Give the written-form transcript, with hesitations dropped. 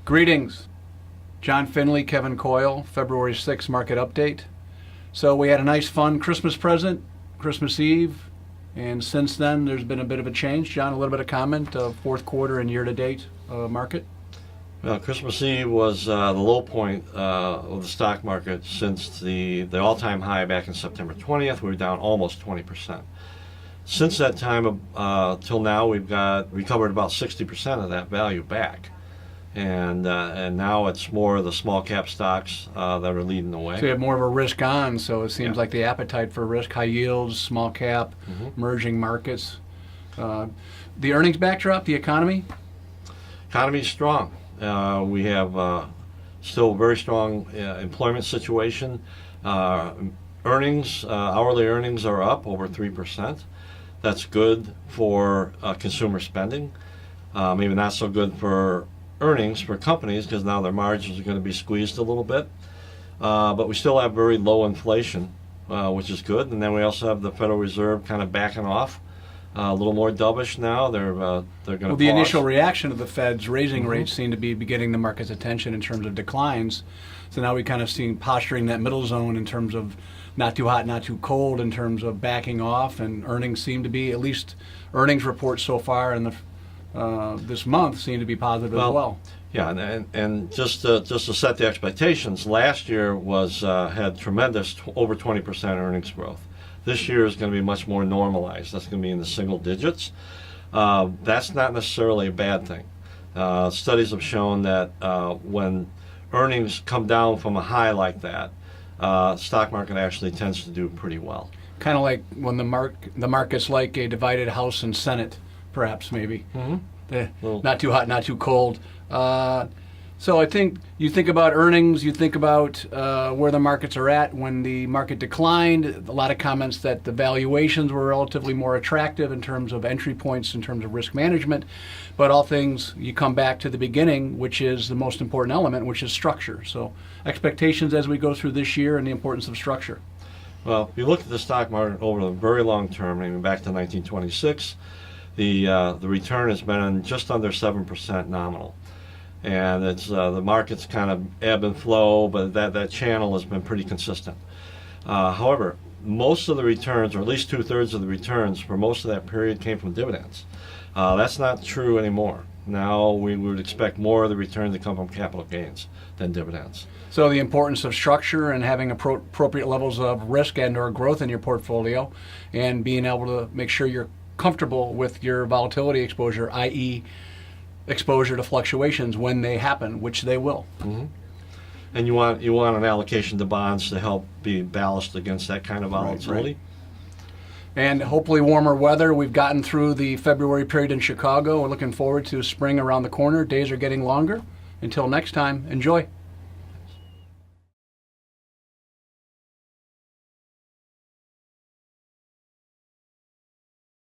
Greetings. John Finley, Kevin Coyle, February 6th market update. So we had a nice fun Christmas present, Christmas Eve, and since then there's been a bit of a change. John, a little bit of comment of fourth quarter and year-to-date market? Well, Christmas Eve was the low point of the stock market since the all-time high back in September 20th. We were down almost 20%. Since that time till now, we've got recovered about 60% of that value back. And now it's more of the small cap stocks that are leading the way. So you have more of a risk on, so it seems like the appetite for risk, high yields, small cap, emerging markets. The earnings backdrop, the economy? Economy's strong. We have still a very strong employment situation. Hourly earnings are up over 3%. That's good for consumer spending. Maybe not so good for earnings for companies because now their margins are going to be squeezed a little bit. But we still have very low inflation, which is good. And then we also have the Federal Reserve kind of backing off. A little more dovish now. They're going to Well, the initial reaction of the Fed's raising rates seem to be getting the market's attention in terms of declines. So now we kind of see posturing that middle zone in terms of not too hot, not too cold, in terms of backing off, and earnings seem to be, at least earnings reports so far in the this month seem to be positive as well. Yeah, and just to set the expectations, last year had tremendous over 20% earnings growth. This year is going to be much more normalized. That's going to be in the single digits. That's not necessarily a bad thing. Studies have shown that when earnings come down from a high like that, stock market actually tends to do pretty well. Kind of like when the market's like a divided House and Senate, perhaps, maybe. Not too hot, not too cold. So I think you think about earnings, you think about where the markets are at. When the market declined, a lot of comments that the valuations were relatively more attractive in terms of entry points, in terms of risk management. But all things, you come back to the beginning, which is the most important element, which is structure. So expectations as we go through this year and the importance of structure. Well, if you look at the stock market over the very long term, even back to 1926, the return has been just under 7% nominal. And it's the market's kind of ebb and flow, but that channel has been pretty consistent. However, most of the returns, or at least 2/3 of the returns for most of that period, came from dividends. That's not true anymore. Now we would expect more of the return to come from capital gains than dividends. So the importance of structure and having appropriate levels of risk and or growth in your portfolio, and being able to make sure you're comfortable with your volatility exposure, i.e. exposure to fluctuations when they happen, which they will. And you want an allocation to bonds to help be balanced against that kind of volatility. Right. And hopefully warmer weather. We've gotten through the February period in Chicago. We're looking forward to spring around the corner. Days are getting longer. Until next time, enjoy.